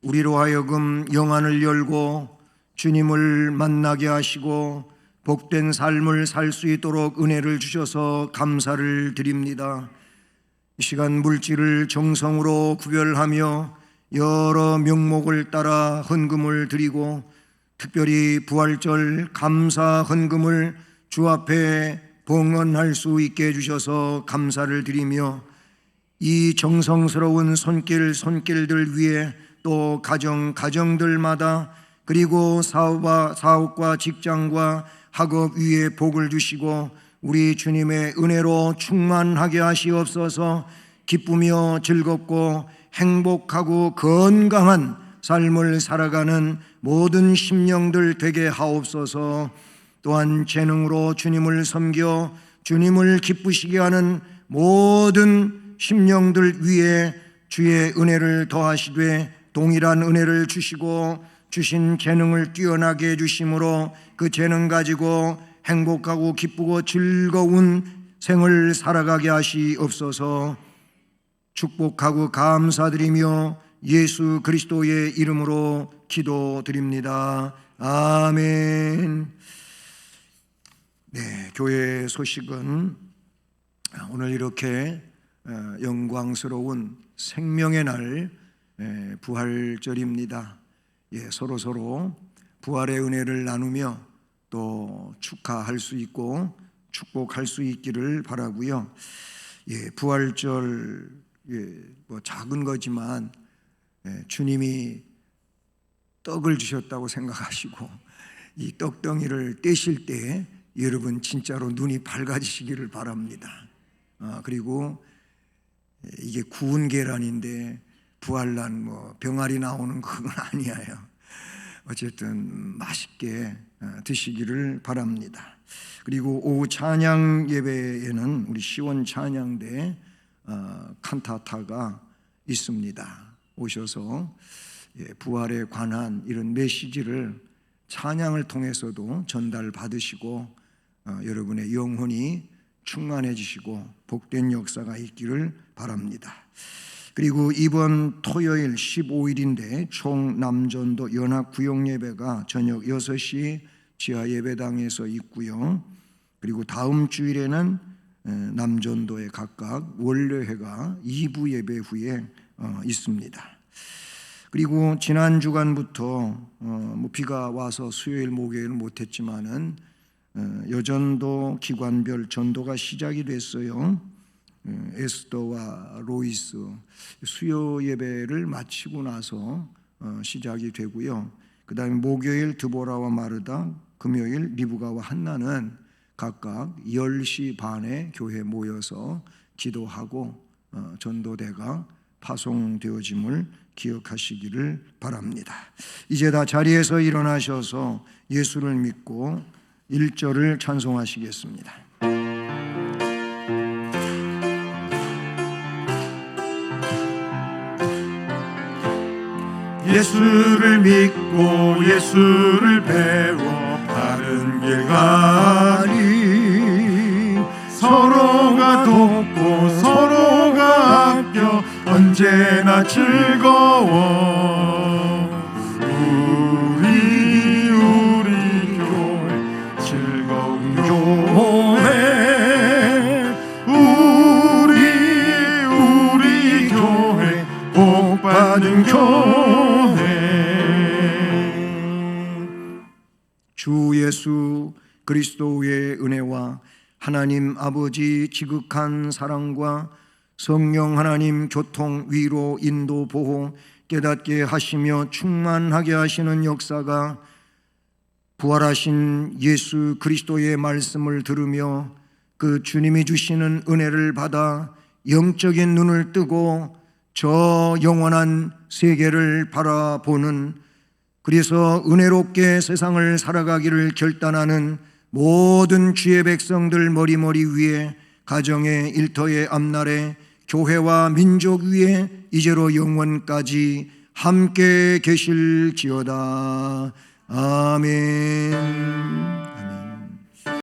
우리로 하여금 영안을 열고 주님을 만나게 하시고 복된 삶을 살 수 있도록 은혜를 주셔서 감사를 드립니다. 이 시간 물질을 정성으로 구별하며 여러 명목을 따라 헌금을 드리고 특별히 부활절 감사 헌금을 주 앞에 봉헌할 수 있게 해주셔서 감사를 드리며 이 정성스러운 손길들 위해 또 가정들마다 그리고 사업과 직장과 학업 위에 복을 주시고 우리 주님의 은혜로 충만하게 하시옵소서. 기쁘며 즐겁고 행복하고 건강한 삶을 살아가는 모든 심령들 되게 하옵소서. 또한 재능으로 주님을 섬겨 주님을 기쁘시게 하는 모든 심령들 위에 주의 은혜를 더하시되 동일한 은혜를 주시고 주신 재능을 뛰어나게 해주심으로 그 재능 가지고 행복하고 기쁘고 즐거운 생을 살아가게 하시옵소서. 축복하고 감사드리며 예수 그리스도의 이름으로 기도드립니다. 아멘. 네, 교회 소식은 오늘 이렇게 영광스러운 생명의 날 부활절입니다. 서로 부활의 은혜를 나누며 또 축하할 수 있고 축복할 수 있기를 바라고요. 부활절 뭐 작은 거지만 주님이 떡을 주셨다고 생각하시고 이 떡덩이를 떼실 때 여러분 진짜로 눈이 밝아지시기를 바랍니다. 그리고 이게 구운 계란인데 부활난 뭐 병아리 나오는 그건 아니에요. 어쨌든 맛있게 드시기를 바랍니다. 그리고 오후 찬양 예배에는 우리 시원 찬양대 칸타타가 있습니다. 오셔서 부활에 관한 이런 메시지를 찬양을 통해서도 전달받으시고 여러분의 영혼이 충만해지시고 복된 역사가 있기를 바랍니다. 그리고 이번 토요일 15일인데 총 남전도 연합구역 예배가 저녁 6시 지하 예배당에서 있고요. 그리고 다음 주일에는 남전도에 각각 원례회가 2부 예배 후에 있습니다. 그리고 지난 주간부터 비가 와서 수요일 목요일 못했지만은 여전도 기관별 전도가 시작이 됐어요. 에스더와 로이스 수요 예배를 마치고 나서 시작이 되고요. 그 다음에 목요일 드보라와 마르다, 금요일 리브가와 한나는 각각 10시 반에 교회 모여서 기도하고 전도대가 파송되어짐을 기억하시기를 바랍니다. 이제 다 자리에서 일어나셔서 예수를 믿고 1절을 찬송하시겠습니다. 예수를 믿고 예수를 배워 바른 길 가리 서로가 돕고 서로가 아껴 언제나 즐거워 우리 교회 즐거운 교회 우리 교회 복받은 교회 주 예수 그리스도의 은혜와 하나님 아버지 지극한 사랑과 성령 하나님 교통, 위로, 인도, 보호 깨닫게 하시며 충만하게 하시는 역사가 부활하신 예수 그리스도의 말씀을 들으며 그 주님이 주시는 은혜를 받아 영적인 눈을 뜨고 저 영원한 세계를 바라보는, 그래서 은혜롭게 세상을 살아가기를 결단하는 모든 주의 백성들 머리머리 위에, 가정의 일터의 앞날에, 교회와 민족 위에 이제로 영원까지 함께 계실지어다. 아멘.